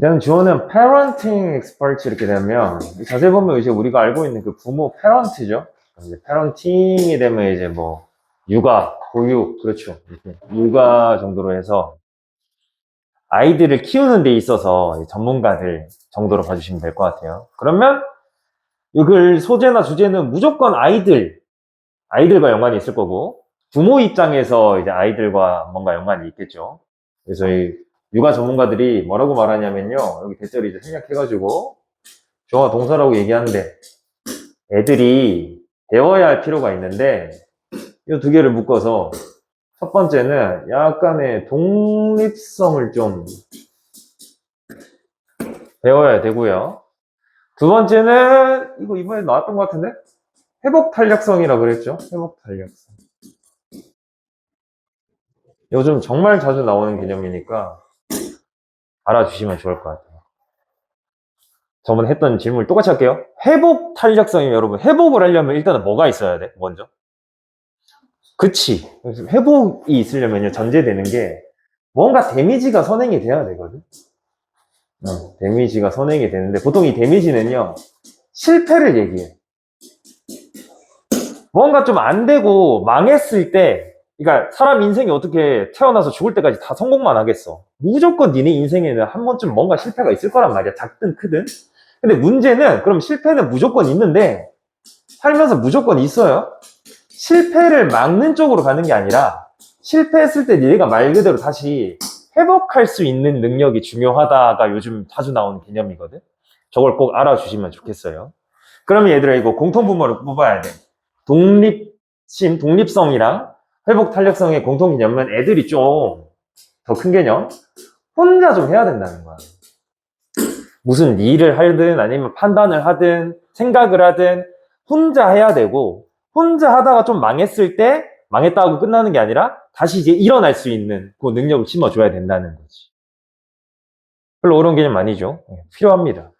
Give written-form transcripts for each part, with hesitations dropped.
일단 주어는 parenting expert 이렇게 되면 자세히 보면 이제 우리가 알고 있는 그 부모 parent죠. 이제 parenting이 되면 이제 뭐 육아, 보육, 그렇죠. 이렇게 육아 정도로 해서 아이들을 키우는 데 있어서 전문가들 정도로 봐주시면 될 것 같아요. 그러면 이걸 소재나 주제는 무조건 아이들과 연관이 있을 거고 부모 입장에서 이제 아이들과 뭔가 연관이 있겠죠. 그래서 이 육아 전문가들이 뭐라고 말하냐면요. 여기 대절이 이제 생략해가지고 주어와 동사라고 얘기하는데 애들이 배워야 할 필요가 있는데 이 두 개를 묶어서 첫 번째는 약간의 독립성을 좀 배워야 되고요. 두 번째는 이거 이번에 나왔던 것 같은데 회복 탄력성이라고 그랬죠. 회복 탄력성. 요즘 정말 자주 나오는 개념이니까 알아주시면 좋을 것 같아요. 저번에 했던 질문을 똑같이 할게요. 회복 탄력성이 여러분 회복을 하려면 일단은 뭐가 있어야 돼? 먼저. 그치. 그래서 회복이 있으려면요 전제되는 게 뭔가 데미지가 선행이 돼야 되거든. 데미지가 선행이 되는데 보통 이 데미지는요 실패를 얘기해. 뭔가 좀 안 되고 망했을 때, 그러니까 사람 인생이 어떻게 태어나서 죽을 때까지 다 성공만 하겠어. 무조건 니네 인생에는 한 번쯤 뭔가 실패가 있을 거란 말이야. 작든 크든. 근데 문제는 그럼 실패는 무조건 있는데 살면서 무조건 있어요. 실패를 막는 쪽으로 가는 게 아니라 실패했을 때 니네가 말 그대로 다시 회복할 수 있는 능력이 중요하다가 요즘 자주 나오는 개념이거든. 저걸 꼭 알아주시면 좋겠어요. 그러면 얘들아 이거 공통분모를 뽑아야 돼. 독립성이랑 회복 탄력성의 공통 개념은 애들이 좀 더 큰 개념 혼자 좀 해야 된다는 거야. 무슨 일을 하든 아니면 판단을 하든 생각을 하든 혼자 해야 되고 혼자 하다가 좀 망했을 때 망했다고 끝나는 게 아니라 다시 이제 일어날 수 있는 그 능력을 심어줘야 된다는 거지. 별로 어려운 개념 아니죠. 필요합니다.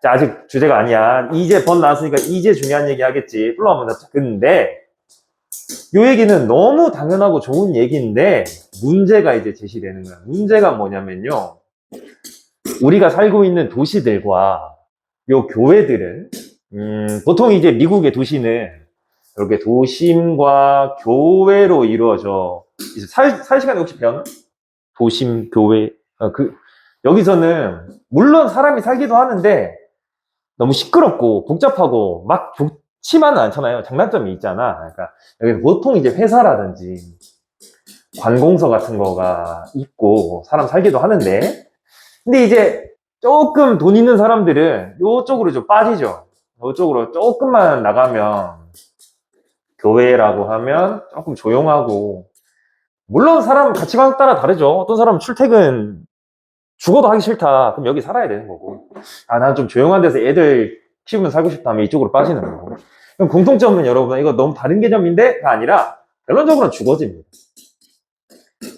자, 아직 주제가 아니야. 이제 번 나왔으니까 이제 중요한 얘기 하겠지. 플로어만 잡자. 근데 이 얘기는 너무 당연하고 좋은 얘기인데 문제가 이제 제시되는 거야. 문제가 뭐냐면요. 우리가 살고 있는 도시들과 요 교회들은 보통 이제 미국의 도시는 이렇게 도심과 교회로 이루어져. 살 시간에 혹시 배웠나? 도심, 교회. 여기서는 물론 사람이 살기도 하는데 너무 시끄럽고 복잡하고 막 좋지만은 않잖아요. 장단점이 있잖아. 그러니까 여기 보통 이제 회사라든지 관공서 같은 거가 있고 사람 살기도 하는데 근데 이제 조금 돈 있는 사람들은 이쪽으로 좀 빠지죠. 이쪽으로 조금만 나가면 교회라고 하면 조금 조용하고 물론 사람 가치관 따라 다르죠. 어떤 사람은 출퇴근 죽어도 하기 싫다. 그럼 여기 살아야 되는 거고. 아, 난 좀 조용한 데서 애들 키우면 살고 싶다 하면 이쪽으로 빠지는 거고. 그럼 공통점은 여러분, 이거 너무 다른 개념인데가 아니라 결론적으로는 주거지입니다.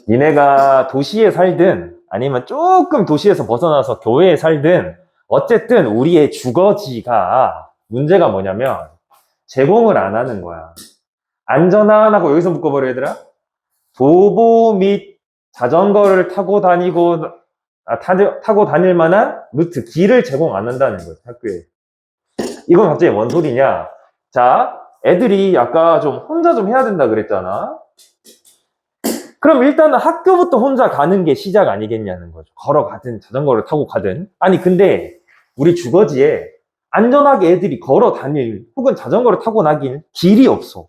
니네가 도시에 살든 아니면 조금 도시에서 벗어나서 교회에 살든 어쨌든 우리의 주거지가 문제가 뭐냐면 제공을 안 하는 거야. 안전하고 여기서 묶어버려 얘들아. 도보 및 자전거를 타고 다니고 타고 다닐 만한 루트, 길을 제공 안 한다는 거예요, 학교에. 이건 갑자기 뭔 소리냐? 자, 애들이 아까 좀 혼자 좀 해야 된다 그랬잖아. 그럼 일단은 학교부터 혼자 가는 게 시작 아니겠냐는 거죠. 걸어가든 자전거를 타고 가든. 아니, 근데 우리 주거지에 안전하게 애들이 걸어 다닐 혹은 자전거를 타고 나길 길이 없어.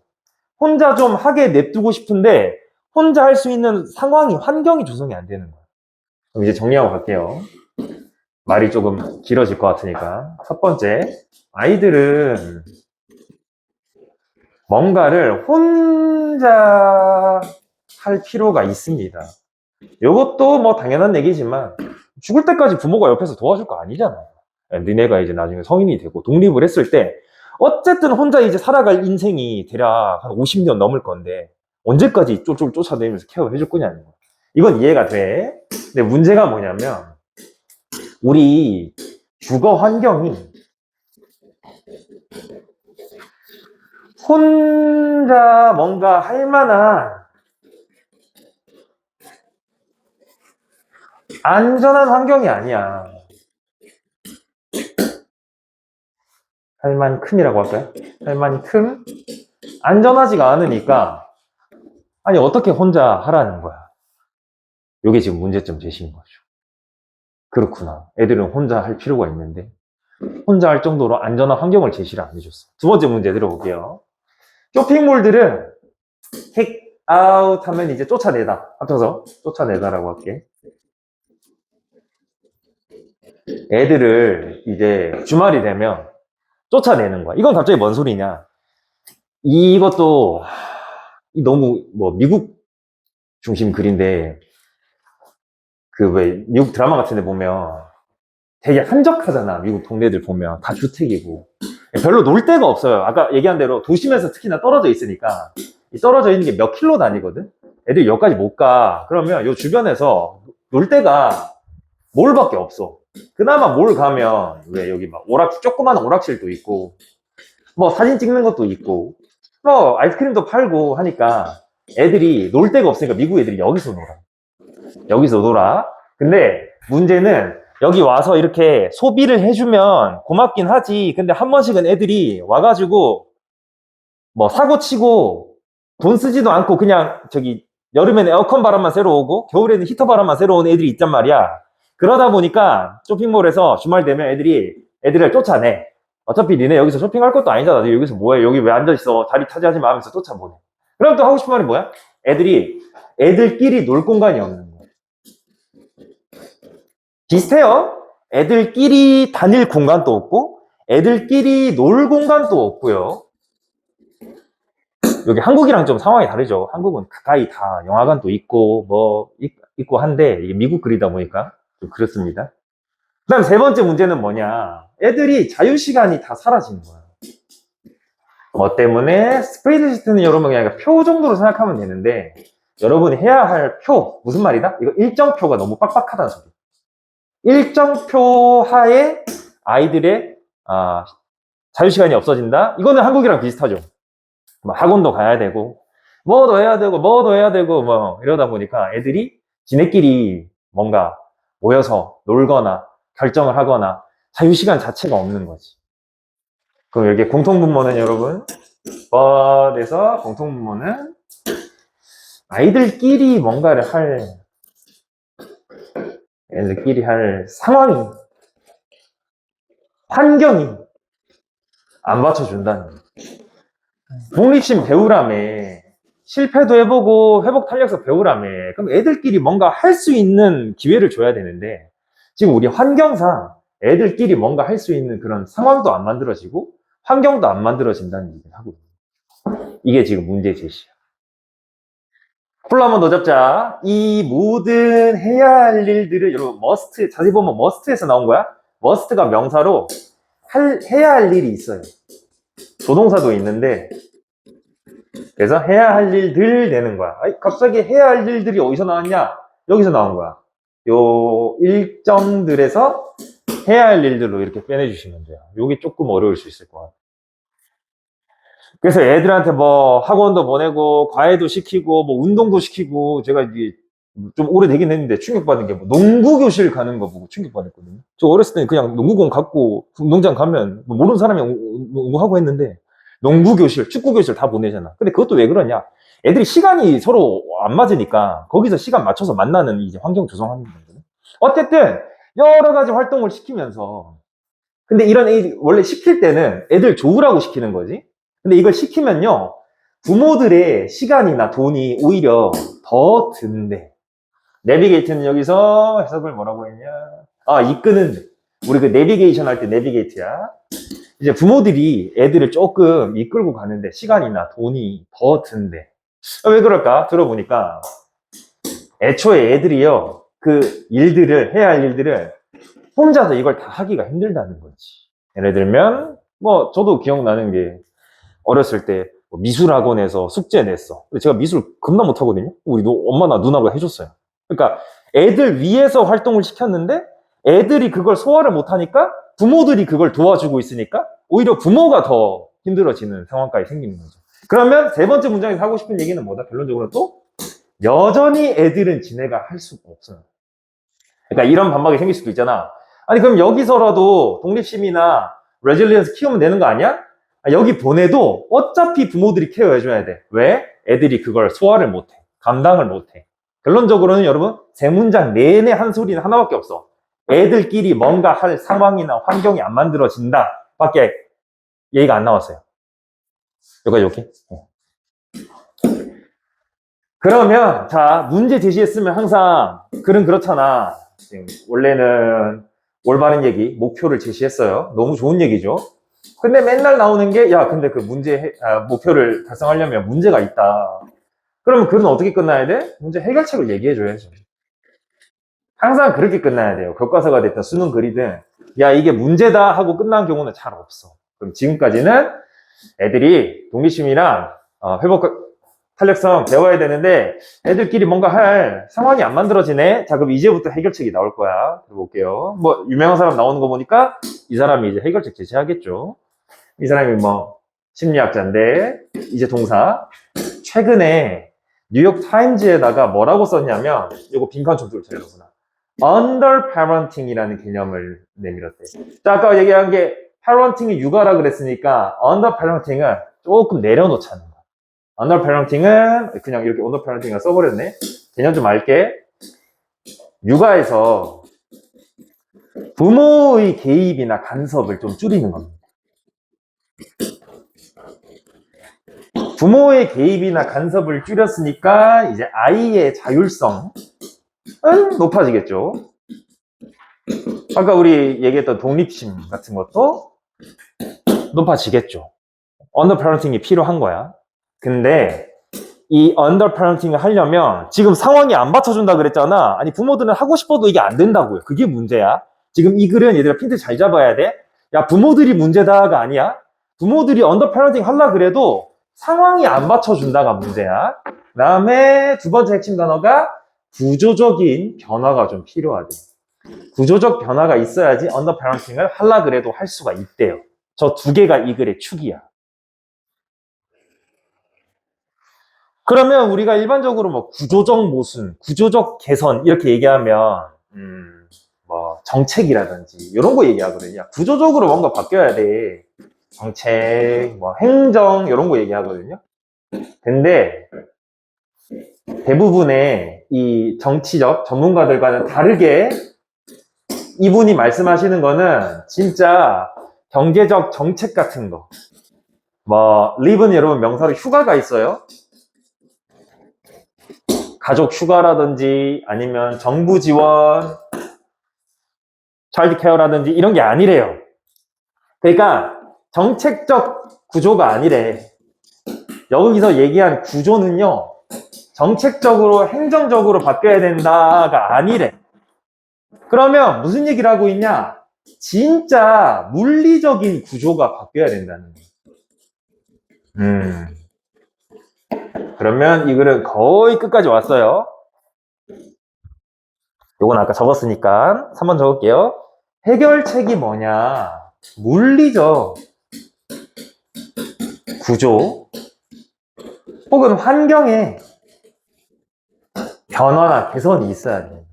혼자 좀 하게 냅두고 싶은데 혼자 할 수 있는 상황이, 환경이 조성이 안 되는 거야. 그럼 이제 정리하고 갈게요. 말이 조금 길어질 것 같으니까. 첫 번째, 아이들은 뭔가를 혼자 할 필요가 있습니다. 이것도 뭐 당연한 얘기지만 죽을 때까지 부모가 옆에서 도와줄 거 아니잖아요. 니네가 이제 나중에 성인이 되고 독립을 했을 때 어쨌든 혼자 이제 살아갈 인생이 대략 한 50년 넘을 건데 언제까지 쫄쫄 쫓아다니면서 케어를 해줄 거냐는 거. 이건 이해가 돼. 근데 문제가 뭐냐면 우리 주거 환경이 혼자 뭔가 할 만한 안전한 환경이 아니야. 할 만큼이라고 할까요? 할 만큼 안전하지가 않으니까 아니 어떻게 혼자 하라는 거야. 이게 지금 문제점 제시인 거죠. 그렇구나. 애들은 혼자 할 필요가 있는데 혼자 할 정도로 안전한 환경을 제시를 안 해줬어. 두 번째 문제 들어볼게요. 쇼핑몰들은 택아웃 하면 이제 쫓아내다. 합쳐서 쫓아내다라고 할게. 애들을 이제 주말이 되면 쫓아내는 거야. 이건 갑자기 뭔 소리냐. 이것도 너무 뭐 미국 중심 글인데 그 왜 미국 드라마 같은 데 보면 되게 한적하잖아. 미국 동네들 보면 다 주택이고 별로 놀 데가 없어요. 아까 얘기한 대로 도심에서 특히나 떨어져 있으니까 이 떨어져 있는 게 몇 킬로 다니거든. 애들이 여기까지 못 가. 그러면 요 주변에서 놀 데가 몰밖에 없어. 그나마 몰 가면 왜 여기 막 조그마한 오락실도 있고 뭐 사진 찍는 것도 있고 뭐 아이스크림도 팔고 하니까 애들이 놀 데가 없으니까 미국 애들이 여기서 놀아. 여기서 놀아. 근데 문제는 여기 와서 이렇게 소비를 해주면 고맙긴 하지. 근데 한 번씩은 애들이 와가지고 뭐 사고 치고 돈 쓰지도 않고 그냥 저기 여름에는 에어컨 바람만 쐬러 오고 겨울에는 히터 바람만 쐬러 오는 애들이 있단 말이야. 그러다 보니까 쇼핑몰에서 주말 되면 애들을 쫓아내. 어차피 니네 여기서 쇼핑할 것도 아니잖아. 너 여기서 뭐해? 여기 왜 앉아있어? 자리 차지하지 마 하면서 쫓아보내. 그럼 또 하고 싶은 말이 뭐야? 애들끼리 놀 공간이 없는 거야. 비슷해요. 애들끼리 다닐 공간도 없고 애들끼리 놀 공간도 없고요. 여기 한국이랑 좀 상황이 다르죠. 한국은 가까이 다 영화관도 있고 뭐 있고 한데 이게 미국 글이다 보니까 좀 그렇습니다. 그 다음 세 번째 문제는 뭐냐. 애들이 자유시간이 다 사라지는 거야. 뭐 때문에 스프레드시트는 여러분 그냥 표 정도로 생각하면 되는데 여러분이 해야 할 표 무슨 말이다? 이거 일정표가 너무 빡빡하다는 소리. 일정표 하에 아이들의 자유시간이 없어진다? 이거는 한국이랑 비슷하죠. 뭐 학원도 가야 되고 뭐도 해야 되고 뭐 이러다 보니까 애들이 지네끼리 뭔가 모여서 놀거나 결정을 하거나 자유시간 자체가 없는 거지. 그럼 여기 공통분모는 여러분 번에서 공통분모는 아이들끼리 뭔가를 애들끼리 할 상황이 환경이 안 받쳐준다는 거예요. 독립심 배우라며 실패도 해보고 회복 탄력성 배우라며 그럼 애들끼리 뭔가 할 수 있는 기회를 줘야 되는데 지금 우리 환경상 애들끼리 뭔가 할 수 있는 그런 상황도 안 만들어지고 환경도 안 만들어진다는 얘기를 하고 있어요. 이게 지금 문제 제시야. 풀로 한번 더 잡자. 이 모든 해야 할 일들을 여러분 must 자세히 보면 must에서 나온 거야. must가 명사로 해야 할 일이 있어요. 조동사도 있는데 그래서 해야 할 일들 되는 거야. 갑자기 해야 할 일들이 어디서 나왔냐? 여기서 나온 거야. 요 일정들에서 해야 할 일들로 이렇게 빼내주시면 돼요. 요게 조금 어려울 수 있을 것 같아요. 그래서 애들한테 뭐 학원도 보내고 과외도 시키고 뭐 운동도 시키고 제가 이제 좀 오래되긴 했는데 충격받은 게 뭐 농구 교실 가는 거 보고 충격받았거든요. 저 어렸을 때는 그냥 농구공 갖고 운동장 가면 뭐 모르는 사람이 농구하고 했는데 농구 교실, 축구 교실 다 보내잖아. 근데 그것도 왜 그러냐? 애들이 시간이 서로 안 맞으니까 거기서 시간 맞춰서 만나는 이제 환경 조성하는 거거든요. 어쨌든 여러 가지 활동을 시키면서 근데 이런 애들 원래 시킬 때는 애들 좋으라고 시키는 거지. 근데 이걸 시키면요 부모들의 시간이나 돈이 오히려 더 든대. 내비게이트는 여기서 해석을 뭐라고 했냐? 이끄는 우리 그 내비게이션 할 때 내비게이트야. 이제 부모들이 애들을 조금 이끌고 가는데 시간이나 돈이 더 든대. 왜 그럴까? 들어보니까 애초에 애들이요 그 일들을 해야 할 일들을 혼자서 이걸 다 하기가 힘들다는 거지. 예를 들면 뭐 저도 기억나는 게 어렸을 때 미술학원에서 숙제 냈어. 근데 제가 미술 겁나 못하거든요. 우리 엄마나 누나가 해줬어요. 그러니까 애들 위해서 활동을 시켰는데 애들이 그걸 소화를 못하니까 부모들이 그걸 도와주고 있으니까 오히려 부모가 더 힘들어지는 상황까지 생기는 거죠. 그러면 세 번째 문장에서 하고 싶은 얘기는 뭐다? 결론적으로 또 여전히 애들은 지네가 할 수가 없어요. 그러니까 이런 반박이 생길 수도 있잖아. 아니 그럼 여기서라도 독립심이나 레질리언스 키우면 되는 거 아니야? 여기 보내도 어차피 부모들이 케어해줘야 돼. 왜? 애들이 그걸 소화를 못해. 감당을 못해. 결론적으로는 여러분, 세 문장 내내 한 소리는 하나밖에 없어. 애들끼리 뭔가 할 상황이나 환경이 안 만들어진다 밖에 얘기가 안 나왔어요. 여기까지 오케이? 그러면 자, 문제 제시했으면 항상 글은 그렇잖아. 지금 원래는 올바른 얘기, 목표를 제시했어요. 너무 좋은 얘기죠. 근데 맨날 나오는 게, 야, 근데 그 목표를 달성하려면 문제가 있다. 그러면 글은 어떻게 끝나야 돼? 문제 해결책을 얘기해줘야죠. 항상 그렇게 끝나야 돼요. 교과서가 됐든 수능 글이든, 야, 이게 문제다 하고 끝난 경우는 잘 없어. 그럼 지금까지는 애들이 독립심이랑 회복 탄력성 배워야 되는데 애들끼리 뭔가 할 상황이 안 만들어지네. 자, 그럼 이제부터 해결책이 나올 거야. 들어볼게요. 뭐 유명한 사람 나오는 거 보니까 이 사람이 이제 해결책 제시하겠죠. 이 사람이 뭐 심리학자인데 이제 동사. 최근에 뉴욕 타임즈에다가 뭐라고 썼냐면 이거 빈칸 좀 뚫자 여러분아. underparenting이라는 개념을 내밀었대. 자, 아까 얘기한 게 parenting이 육아라 그랬으니까 underparenting은 조금 내려놓자는 거야. 언더패런팅은 그냥 이렇게 언더패런팅을 써버렸네. 개념 좀 알게. 육아에서 부모의 개입이나 간섭을 좀 줄이는 겁니다. 부모의 개입이나 간섭을 줄였으니까 이제 아이의 자율성은 높아지겠죠. 아까 우리 얘기했던 독립심 같은 것도 높아지겠죠. 언더패런팅이 필요한 거야. 근데 이 언더패런팅을 하려면 지금 상황이 안 받쳐준다 그랬잖아. 아니 부모들은 하고 싶어도 이게 안 된다고요. 그게 문제야. 지금 이 글은 얘들아 핀트 잘 잡아야 돼. 야 부모들이 문제다가 아니야. 부모들이 언더패런팅 하려 그래도 상황이 안 받쳐준다가 문제야. 그 다음에 두 번째 핵심 단어가 구조적인 변화가 좀 필요하대. 구조적 변화가 있어야지 언더패런팅을 하려 그래도 할 수가 있대요. 저 두 개가 이 글의 축이야. 그러면 우리가 일반적으로 뭐 구조적 모순, 구조적 개선 이렇게 얘기하면 뭐 정책이라든지 이런 거 얘기하거든요. 구조적으로 뭔가 바뀌어야 돼. 정책, 뭐 행정 이런 거 얘기하거든요. 근데 대부분의 이 정치적 전문가들과는 다르게 이분이 말씀하시는 거는 진짜 경제적 정책 같은 거. 뭐 리브는 여러분 명사로 휴가가 있어요. 가족 휴가라든지 아니면 정부 지원, 차일드 케어라든지 이런 게 아니래요. 그러니까 정책적 구조가 아니래. 여기서 얘기한 구조는요. 정책적으로 행정적으로 바뀌어야 된다가 아니래. 그러면 무슨 얘기를 하고 있냐? 진짜 물리적인 구조가 바뀌어야 된다는 거예요. 그러면 이 글은 거의 끝까지 왔어요. 요건 아까 적었으니까 3번 적을게요. 해결책이 뭐냐? 물리적 구조 혹은 환경에 변화나 개선이 있어야 돼요.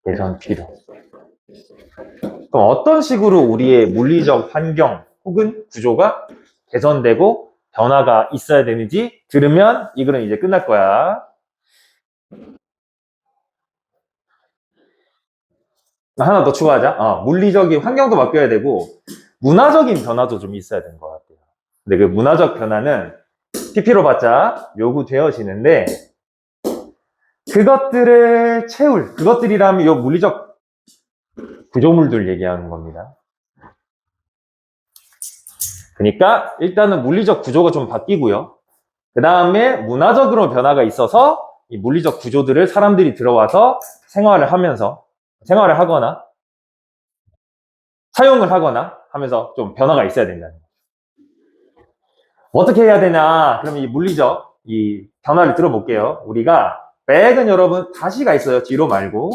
개선 필요. 그럼 어떤 식으로 우리의 물리적 환경 혹은 구조가 개선되고 변화가 있어야 되는지 들으면 이 글은 이제 끝날 거야. 하나 더 추가하자. 물리적인 환경도 바뀌어야 되고 문화적인 변화도 좀 있어야 되는 것 같아요. 근데 그 문화적 변화는 PP로 봤자 요구되어지는데 그것들을 채울, 그것들이라면 요 물리적 구조물들 얘기하는 겁니다. 그러니까 일단은 물리적 구조가 좀 바뀌고요. 그 다음에 문화적으로 변화가 있어서 이 물리적 구조들을 사람들이 들어와서 생활을 하거나 사용을 하거나 하면서 좀 변화가 있어야 된다는 거예요. 어떻게 해야 되냐? 그럼 이 물리적 이 변화를 들어볼게요. 우리가 백은 여러분 다시가 있어요. 뒤로 말고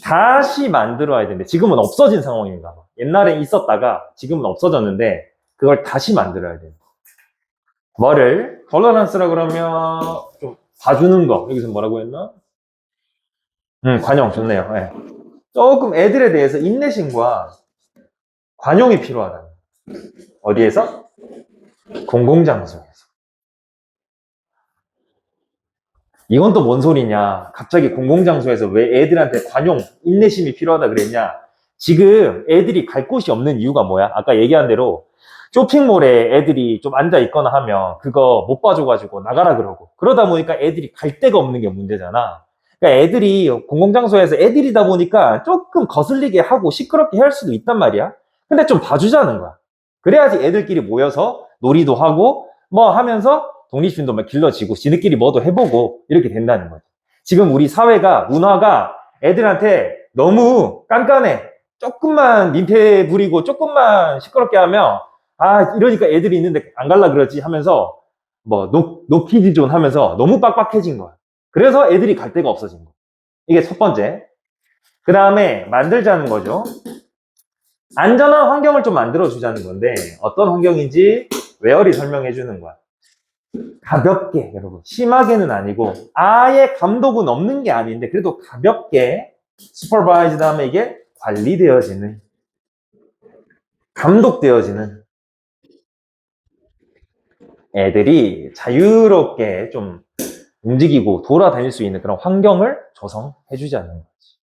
다시 만들어야 되는데 지금은 없어진 상황인가 봐. 옛날에 있었다가 지금은 없어졌는데 그걸 다시 만들어야 돼요. 뭐를? 덜러런스라 그러면 좀 봐주는 거. 여기서 뭐라고 했나? 관용 좋네요. 네. 조금 애들에 대해서 인내심과 관용이 필요하다. 어디에서? 공공장소에서. 이건 또 뭔 소리냐? 갑자기 공공장소에서 왜 애들한테 관용, 인내심이 필요하다 그랬냐? 지금 애들이 갈 곳이 없는 이유가 뭐야? 아까 얘기한 대로 쇼핑몰에 애들이 좀 앉아 있거나 하면 그거 못 봐줘가지고 나가라 그러고 그러다 보니까 애들이 갈 데가 없는 게 문제잖아. 그러니까 애들이 공공장소에서 애들이다 보니까 조금 거슬리게 하고 시끄럽게 할 수도 있단 말이야. 근데 좀 봐주자는 거야. 그래야지 애들끼리 모여서 놀이도 하고 뭐 하면서 독립심도 막 길러지고 지들끼리 뭐도 해보고 이렇게 된다는 거지. 지금 우리 사회가 문화가 애들한테 너무 깐깐해. 조금만 민폐 부리고 조금만 시끄럽게 하면 아 이러니까 애들이 있는데 안 갈라 그러지 하면서 뭐 노키즈존 하면서 너무 빡빡해진 거야. 그래서 애들이 갈 데가 없어진 거야. 이게 첫 번째. 그 다음에 만들자는 거죠. 안전한 환경을 좀 만들어 주자는 건데 어떤 환경인지 웨어리 설명해 주는 거야. 가볍게 여러분 심하게는 아니고 아예 감독은 없는 게 아닌데 그래도 가볍게 슈퍼바이즈 다음에 이게 관리되어지는 감독되어지는 애들이 자유롭게 좀 움직이고 돌아다닐 수 있는 그런 환경을 조성해 주자는 거지.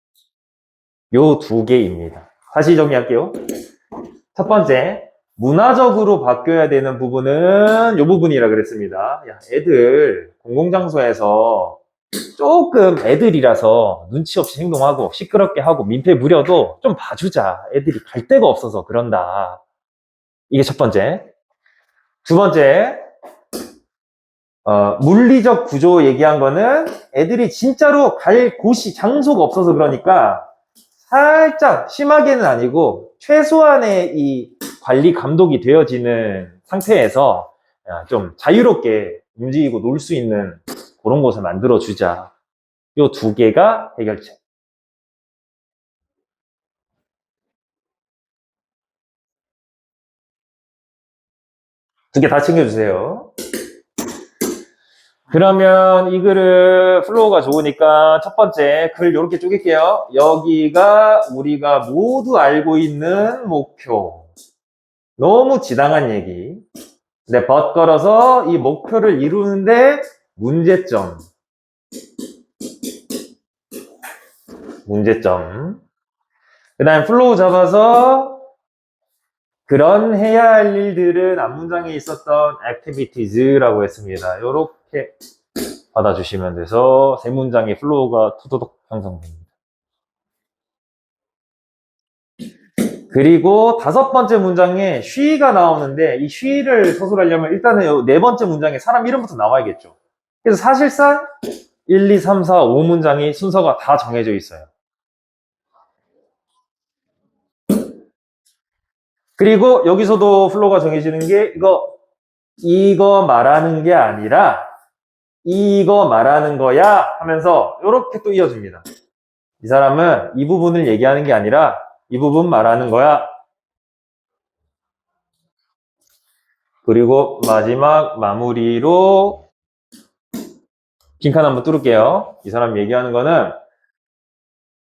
요 두 개입니다. 다시 정리할게요. 첫 번째, 문화적으로 바뀌어야 되는 부분은 요 부분이라 그랬습니다. 야, 애들 공공장소에서 조금 애들이라서 눈치 없이 행동하고 시끄럽게 하고 민폐 부려도 좀 봐주자. 애들이 갈 데가 없어서 그런다. 이게 첫 번째. 두 번째, 물리적 구조 얘기한 거는 애들이 진짜로 갈 곳이 장소가 없어서 그러니까 살짝 심하게는 아니고 최소한의 이 관리 감독이 되어지는 상태에서 좀 자유롭게 움직이고 놀 수 있는 그런 곳을 만들어 주자. 요 두 개가 해결책. 두 개 다 챙겨주세요. 그러면 이 글을 플로우가 좋으니까 첫 번째 글 이렇게 쪼갤게요. 여기가 우리가 모두 알고 있는 목표. 너무 지당한 얘기. 근데 but 걸어서 이 목표를 이루는데 문제점. 그 다음에 플로우 잡아서 그런 해야 할 일들은 앞문장에 있었던 activities라고 했습니다. 이렇게 받아주시면 돼서 세 문장의 플로우가 투도독 형성됩니다. 그리고 다섯 번째 문장에 she가 나오는데 이 she를 서술하려면 일단은 네 번째 문장에 사람 이름부터 나와야겠죠. 그래서 사실상 1, 2, 3, 4, 5문장이 순서가 다 정해져 있어요. 그리고 여기서도 플로우가 정해지는 게 이거 말하는 게 아니라 이거 말하는 거야 하면서 이렇게 또 이어집니다. 이 사람은 이 부분을 얘기하는 게 아니라 이 부분 말하는 거야. 그리고 마지막 마무리로 빈칸 한번 뚫을게요. 이 사람 얘기하는 거는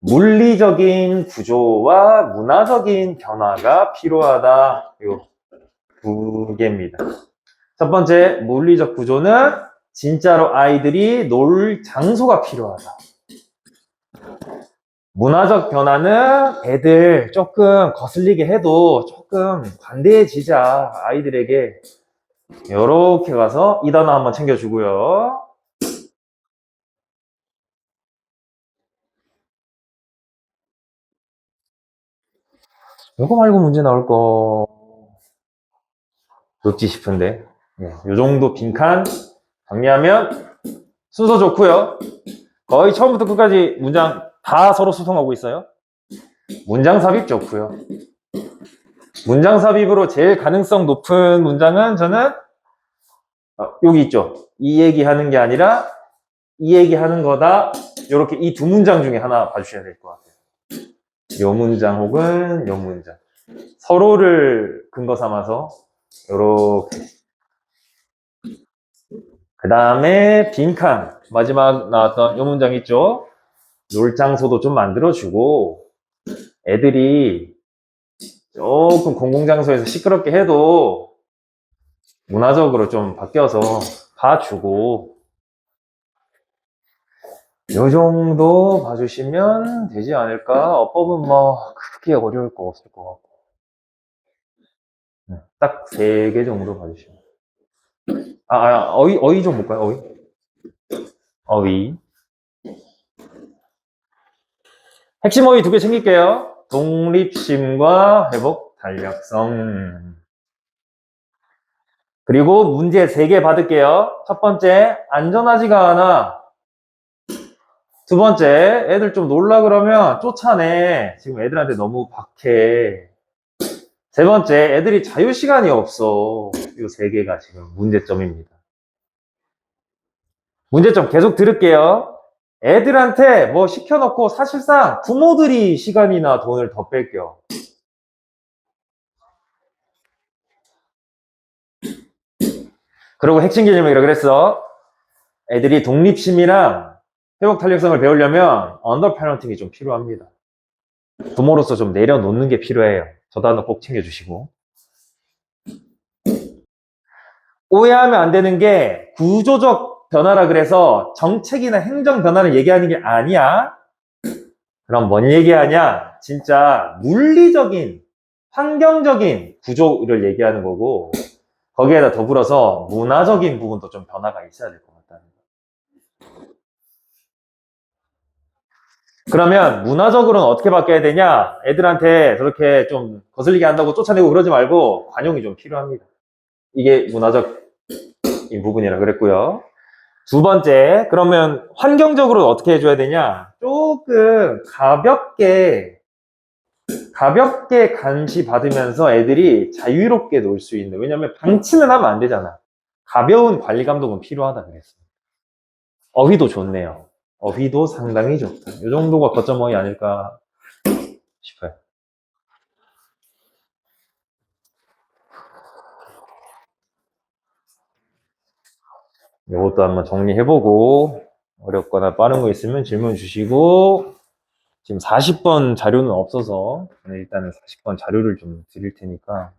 물리적인 구조와 문화적인 변화가 필요하다. 요 두 개입니다. 첫 번째, 물리적 구조는 진짜로 아이들이 놀 장소가 필요하다. 문화적 변화는 애들 조금 거슬리게 해도 조금 관대해지자. 아이들에게 요렇게 가서 이 단어 한번 챙겨주고요. 요거 말고 문제 나올 거 없지 싶은데 요 정도 빈칸 정리하면 순서 좋고요. 거의 처음부터 끝까지 문장 다 서로 수송하고 있어요. 문장 삽입 좋고요. 문장 삽입으로 제일 가능성 높은 문장은 저는 여기 있죠. 이 얘기하는 게 아니라 이 얘기하는 거다. 이렇게 이 두 문장 중에 하나 봐주셔야 될 것 같아요. 요 문장 혹은 요 문장 서로를 근거 삼아서 요렇게 그 다음에 빈칸 마지막 나왔던 요 문장 있죠. 놀 장소도 좀 만들어주고 애들이 조금 공공장소에서 시끄럽게 해도 문화적으로 좀 바뀌어서 봐주고, 요 정도 봐주시면 되지 않을까? 어법은 뭐 크게 어려울 거 없을 것 같고, 딱 3개 정도 봐주시면. 어휘 좀 볼까요? 어휘. 핵심 어휘 2개 챙길게요. 독립심과 회복 탄력성. 그리고 문제 3개 받을게요. 첫 번째, 안전하지가 않아. 두 번째, 애들 좀 놀라 그러면 쫓아내. 지금 애들한테 너무 박해. 세 번째, 애들이 자유시간이 없어. 이 3개가 지금 문제점입니다. 문제점 계속 들을게요. 애들한테 뭐 시켜놓고 사실상 부모들이 시간이나 돈을 더 뺏겨. 그리고 핵심 개념이라 그랬어. 애들이 독립심이랑 회복 탄력성을 배우려면 언더 패런팅이 좀 필요합니다. 부모로서 좀 내려놓는 게 필요해요. 저 단어 꼭 챙겨주시고. 오해하면 안 되는 게 구조적 변화라 그래서 정책이나 행정 변화를 얘기하는 게 아니야. 그럼 뭔 얘기하냐? 진짜 물리적인, 환경적인 구조를 얘기하는 거고, 거기에다 더불어서 문화적인 부분도 좀 변화가 있어야 될 것 같다는 거. 그러면 문화적으로는 어떻게 바뀌어야 되냐? 애들한테 저렇게 좀 거슬리게 한다고 쫓아내고 그러지 말고 관용이 좀 필요합니다. 이게 문화적인 부분이라 그랬고요. 두 번째, 그러면 환경적으로 어떻게 해줘야 되냐? 조금 가볍게 감시 받으면서 애들이 자유롭게 놀 수 있는. 왜냐면 방치는 하면 안 되잖아. 가벼운 관리 감독은 필요하다 그랬어요. 어휘도 좋네요. 어휘도 상당히 좋다. 이 정도가 거점 어휘 아닐까 싶어요. 이것도 한번 정리해보고 어렵거나 빠른 거 있으면 질문 주시고, 지금 40번 자료는 없어서 일단은 40번 자료를 좀 드릴 테니까